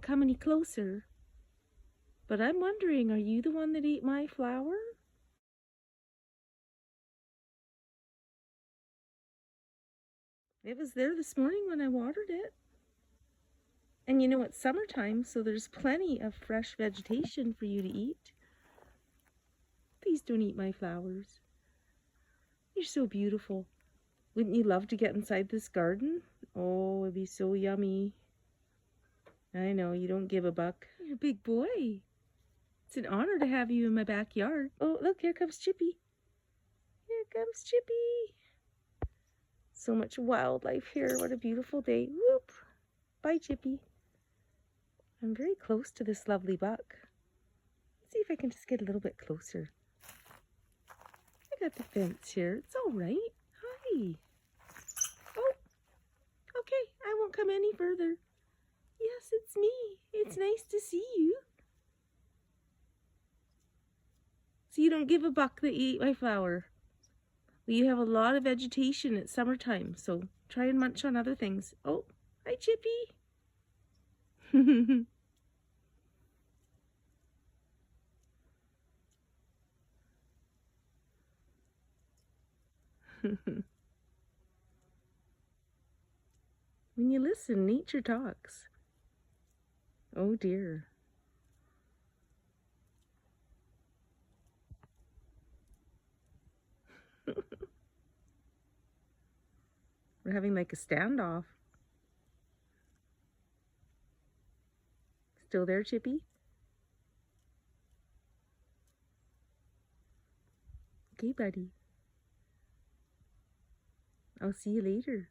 won't come any closer. But I'm wondering, are you the one that ate my flower? It was there this morning when I watered it. And you know, it's summertime, so there's plenty of fresh vegetation for you to eat. Please don't eat my flowers. You're so beautiful. Wouldn't you love to get inside this garden? Oh, it'd be so yummy. I know, you don't give a buck. You're a big boy. It's an honor to have you in my backyard. Oh, look, here comes Chippy. Here comes Chippy. So much wildlife here. What a beautiful day. Whoop. Bye, Chippy. I'm very close to this lovely buck. Let's see if I can just get a little bit closer. I got the fence here. It's all right. Hi. Oh, okay. I won't come any further. Yes, it's me. It's nice to see you. So you don't give a buck that you eat my flower. Well, you have a lot of vegetation. It's summertime, so try and munch on other things. Oh, hi, Chippy. When you listen, nature talks. Oh dear. We're having like a standoff. Still there, Chippy? Okay, buddy. I'll see you later.